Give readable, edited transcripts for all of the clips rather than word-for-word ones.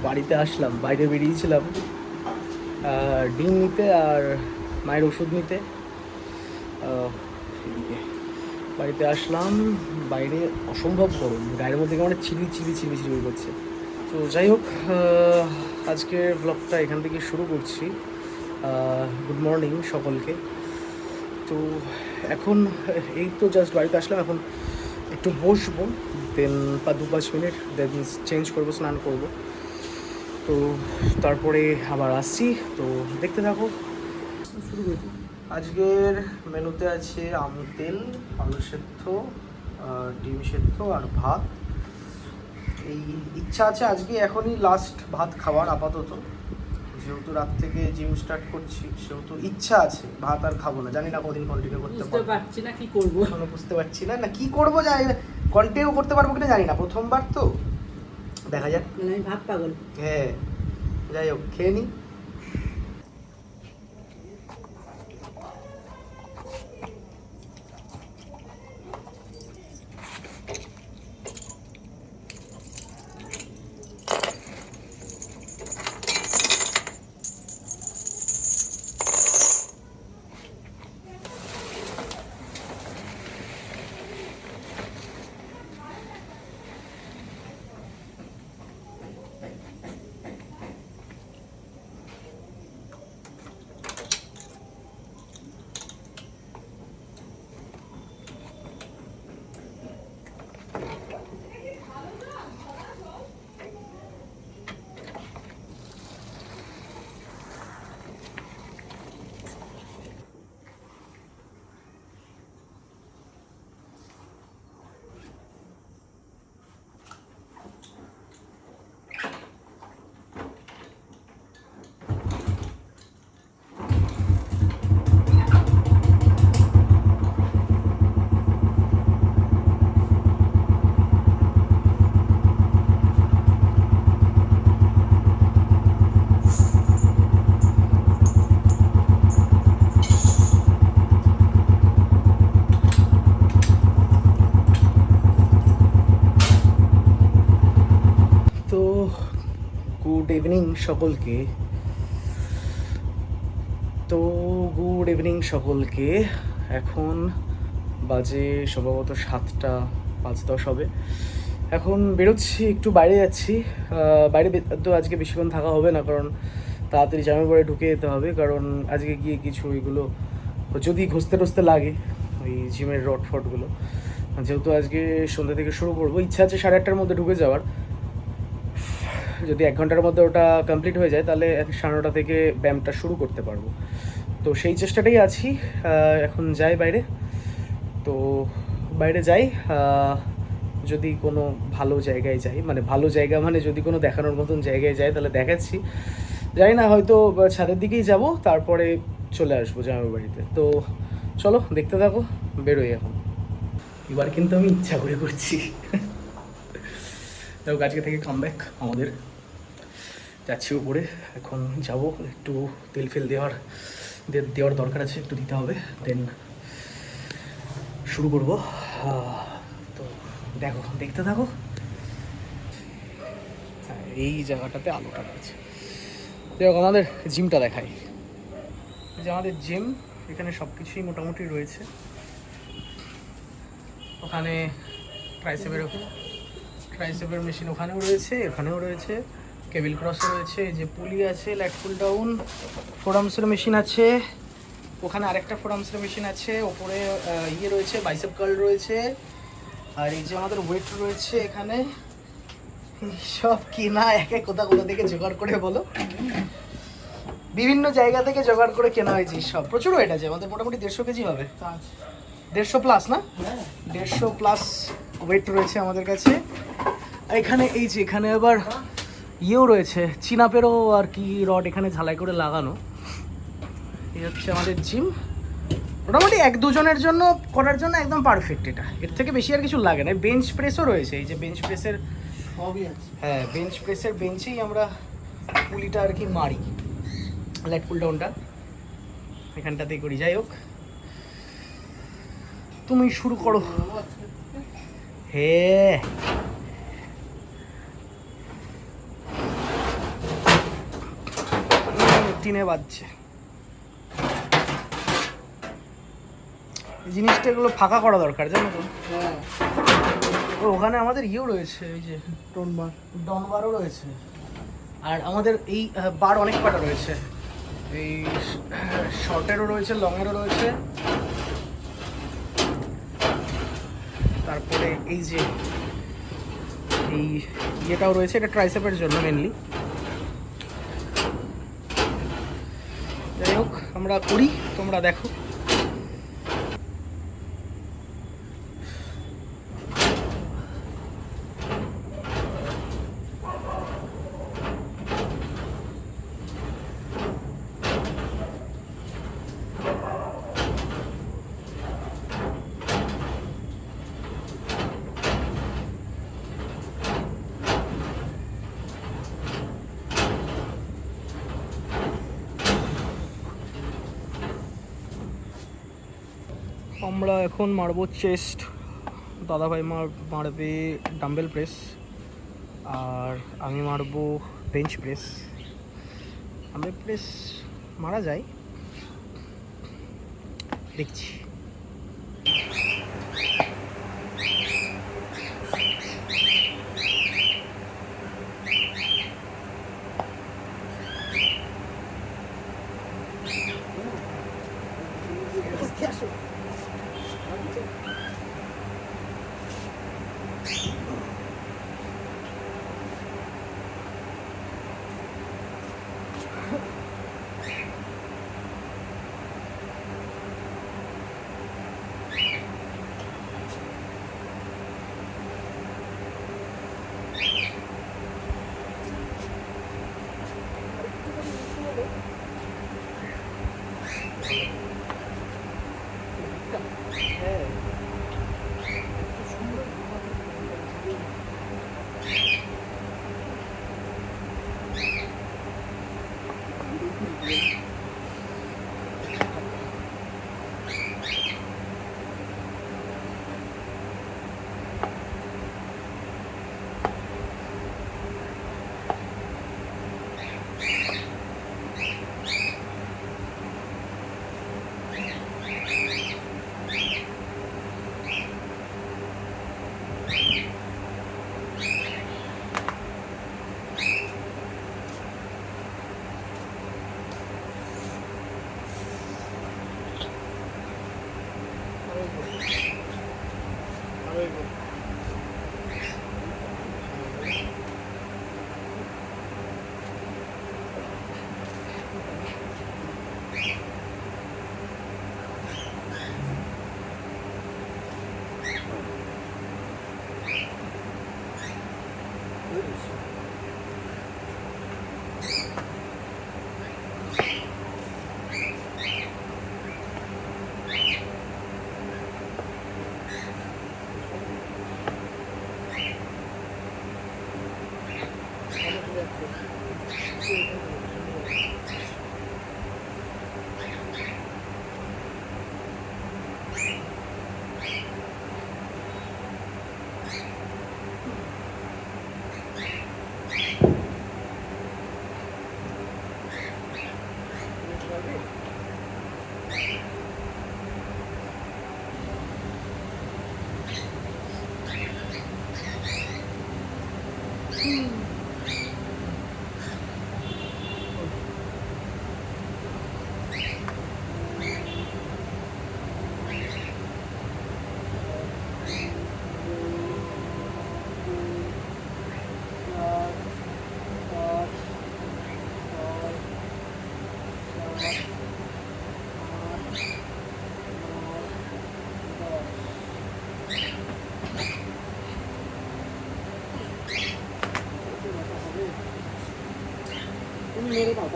বাড়িতে আসলাম, বাইরে বেরিয়েছিলাম ডিম নিতে আর মায়ের ওষুধ নিতে। বাড়িতে আসলাম, বাইরে অসম্ভব গরম, গায়ের মধ্যে কেমন চিলি চিলি চিলি চিলি করছে। তো যাই হোক, আজকের ব্লগটা এখান থেকে শুরু করছি। গুড মর্নিং সকলকে। তো এখন এই তো জাস্ট বাড়িতে আসলাম, এখন একটু বসবো, দেন 2-5 মিনিট, দেন চেঞ্জ করবো, স্নান করবো। তো তারপরে আবার আসছি, তো দেখতে থাকো। শুরু করি। আজকের মেনুতে আছে আম তেল, আলু সেদ্ধ, ডিম সেদ্ধ আর ভাত। এই ইচ্ছা আছে আজকে এখনই লাস্ট ভাত খাওয়ার আপাতত, যেহেতু রাত থেকে জিম স্টার্ট করছি সেহেতু ইচ্ছা আছে ভাত আর খাবো না। জানি না কদিন কন্টিনিউ করতে পারছি না, কি করবো এখনো বুঝতে পারছি না, কি করবো জানি না, কন্টিনিউ করতে পারবো কিনা জানি না, প্রথমবার তো দেখা যাক। আমি ভাত পাগল। হ্যাঁ, যাই হোক, খেয়ে নিই। গুড ইভিনিং সকলকে। এখন বাজে সম্ভবত 7:05 হবে। এখন বেরোচ্ছি, একটু বাইরে যাচ্ছি। বাইরে তো আজকে বেশিক্ষণ থাকা হবে না, কারণ তাড়াতাড়ি জামা পরে ঢুকে যেতে হবে, কারণ আজকে গিয়ে কিছু ওইগুলো যদি ঘষতে টসতে লাগে, ওই জিমের রড ফটগুলো, যেহেতু আজকে সন্ধ্যা থেকে শুরু করবো। ইচ্ছা আছে 8:30টার মধ্যে ঢুকে যাওয়ার, যদি 1 ঘন্টার মধ্যে ওটা কমপ্লিট হয়ে যায় তাহলে 9:30 থেকে ব্যায়ামটা শুরু করতে পারবো। তো সেই চেষ্টাটাই আছি। এখন যাই বাইরে, তো বাইরে যাই, যদি কোনো ভালো জায়গায় যাই, মানে ভালো জায়গা মানে যদি কোনো দেখানোর মতন জায়গায় যাই তাহলে দেখাচ্ছি, জানি না হয়তো ছাদের দিকেই যাব, তারপরে চলে আসবো জামাই বাড়িতে। তো চলো দেখতে থাকো, বেরোই এখন। এবার কিন্তু আমি ইচ্ছা করে করছি। দেখো আজকে থেকে কামব্যাক আমাদের, যাচ্ছি উপরে, এখন যাব, একটু তেল ফেল দেওয়ার দরকার আছে, একটু দিতে হবে, দেন শুরু করব। তো দেখতে থাকো। এই জায়গাটাতে আলোটা আছে। দেখো আমাদের জিমটা দেখাই। যে আমাদের জিম, এখানে সব কিছুই মোটামুটি রয়েছে। ওখানে ট্রাইসেপের মেশিন ওখানেও রয়েছে, এখানেও রয়েছে, কেবিল ক্রসও রয়েছে, এই যে পুলি আছে, ল্যাট পুল ডাউন, ফোরামসের মেশিন আছে, ওখানে আরেকটা ফোরামসের মেশিন আছে, ওপরে ইয়ে রয়েছে, বাইসেপ কার্ল রয়েছে, আর এই যে আমাদের ওয়েট রয়েছে এখানে। সব কেনা একে কোথা কোথা থেকে জোগাড় করে বলো, বিভিন্ন জায়গা থেকে জোগাড় করে কেনা হয়েছে সব। প্রচুর ওয়েট আছে আমাদের, মোটামুটি 150 কেজি হবে, 150 প্লাস না, 150 প্লাস ওয়েট রয়েছে আমাদের কাছে। এখানে এই যে এখানে আবার ইয়েও রয়েছে, চিনাপেরও আর কি রড এখানে ঝালাই করে লাগানো। এই হচ্ছে আমাদের জিম, মোটামুটি 1-2 জনের জন্য করার জন্য একদম পারফেক্ট। এটা এর থেকে বেশি আর কিছু লাগে না। বেঞ্চ প্রেসও রয়েছে, এই যে বেঞ্চ প্রেসের সবই আছে। হ্যাঁ, বেঞ্চ প্রেসের বেঞ্চেই আমরা পুলিটা আর কি মারি, ল্যাট পুল ডাউনটা এখানটাতেই করি। যাই হোক, তুমি শুরু করো। হ্যাঁ, টিনে বাজছে জিনিসটা, এগুলো ফাঁকা করা দরকার, জানো তো। ওখানে আমাদের ইয়েও রয়েছে, এই যে ডন বারও রয়েছে, আর আমাদের এই বার অনেক কটা রয়েছে, এই শর্টেরও রয়েছে, লংয়েরও রয়েছে। তারপরে এই যে এই ইয়েটাও রয়েছে, এটা ট্রাইসেপের জন্য মেনলি। যাই হোক, আমরা করি, তোমরা দেখো। আমরা এখন মারবো চেস্ট, দাদাভাই মারবে ডাম্বেল প্রেস, আর আমি মারবো বেঞ্চ প্রেস। ডাম্বেল প্রেস মারা যায়, দেখছি।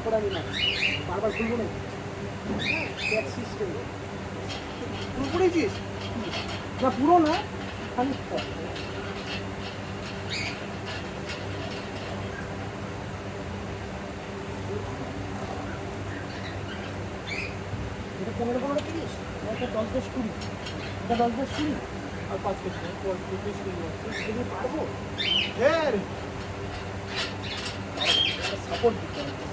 তারপরে আমি না বারবার খুলবো না, হ্যাঁ সিস্টেম পুরো করেছিস না, পুরো না খানিকটা। এটা 15-15 30, এটা 10-10-20, এটা 10-10-20 আর 5 কেজি 25 কেজি আছে, পারবো হ্যাঁ সাপোর্ট দিতে হবে।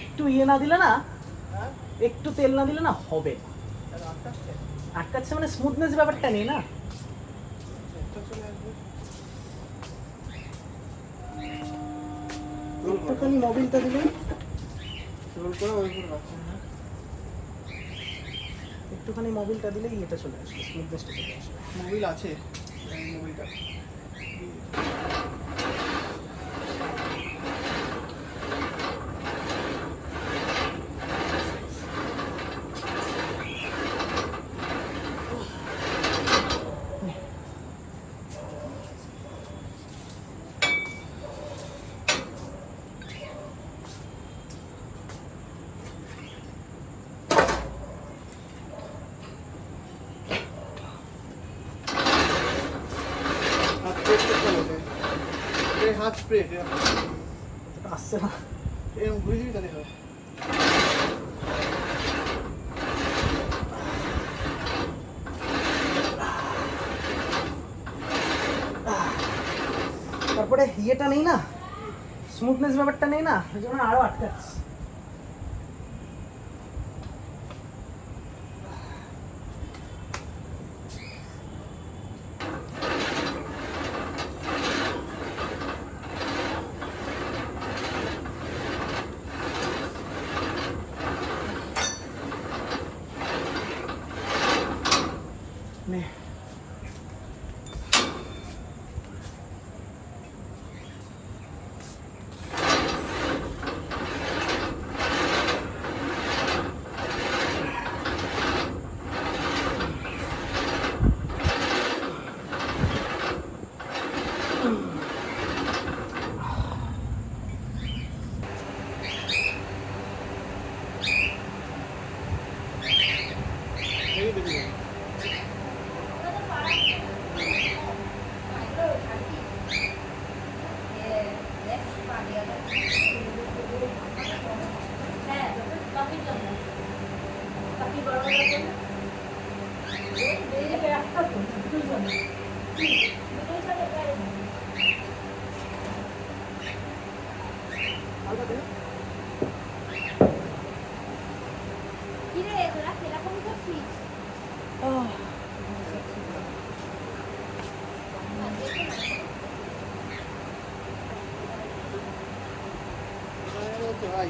একটু ইয়ে না দিলে না, একটু তেল না দিলে না হবে না। আটকাচ্ছে মানে স্মুথনেস ব্যাপারটা নেই না। একটুখানি মোবিলটা দিলে, একটুখানি মোবিলটা দিলেই এটা চলে আসবে, স্মুথনেসটা চলে আসবে। মোবিল আছে, মোবিলটা হাত স্প্রে আসছে না। এরকম ঘুরে দিবি তাহলে হবে। তারপরে ইয়েটা নেই না, স্মুথনেস ব্যাপারটা নেই না, ওই জন্য আরো আটকাচ্ছে। নে ভাই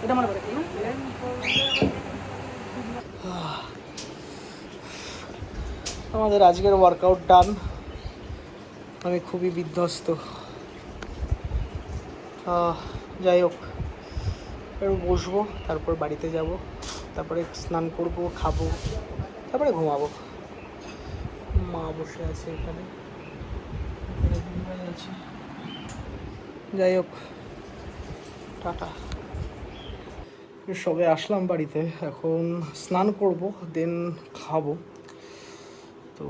এটা মনে করে না। আমাদের আজকের ওয়ার্কআউট ডান। আমি খুবই বিধ্বস্ত। যাই হোক, একটু বসবো, তারপর বাড়িতে যাব, তারপরে স্নান করব, খাবো, তারপরে ঘুমাবো। মা বসে আছে এখানে, যাই হোক, টাটা। সবে আসলাম বাড়িতে, এখন স্নান করব, দেন খাবো। তো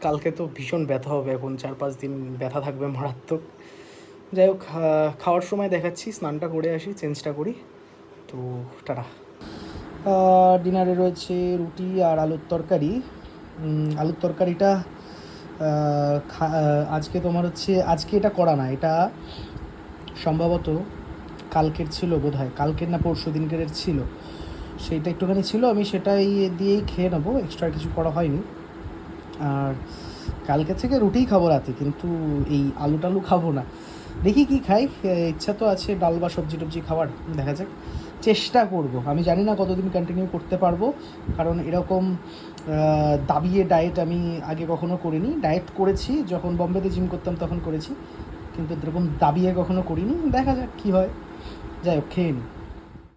কালকে তো ভীষণ ব্যথা হবে, এখন 4-5 দিন ব্যথা থাকবে মারাত্মক। যাই হোক, খাওয়ার সময় দেখাচ্ছি, স্নানটা করে আসি, চেঞ্জটা করি। তো টাটা। ডিনারে রয়েছে রুটি আর আলুর তরকারি। আলুর তরকারিটা আজকে তোমার হচ্ছে, আজকে এটা করা না, এটা সম্ভবত কালকের ছিল বোধহয়, কালকের না পরশু দিনকের ছিল, সেইটা একটুখানি ছিল, আমি সেটাই দিয়েই খেয়ে নেবো, এক্সট্রা কিছু করা হয়নি। আর কালকে থেকে রুটিই খাবো রাতে, কিন্তু এই আলু টালু খাবো না, দেখি কি খাই। ইচ্ছা তো আছে ডাল বা সবজি টবজি খাওয়ার, দেখা যাক, চেষ্টা করব। আমি জানি না কতদিন কন্টিনিউ করতে পারবো, কারণ এরকম দাবিয়ে ডায়েট আমি আগে কখনো করিনি। ডায়েট করেছি যখন বম্বেতে জিম করতাম তখন করেছি, কিন্তু এরকম দাবিয়ে কখনো করিনি। দেখা যাক কী হয়, যাই হোক, খেয়ে নিই।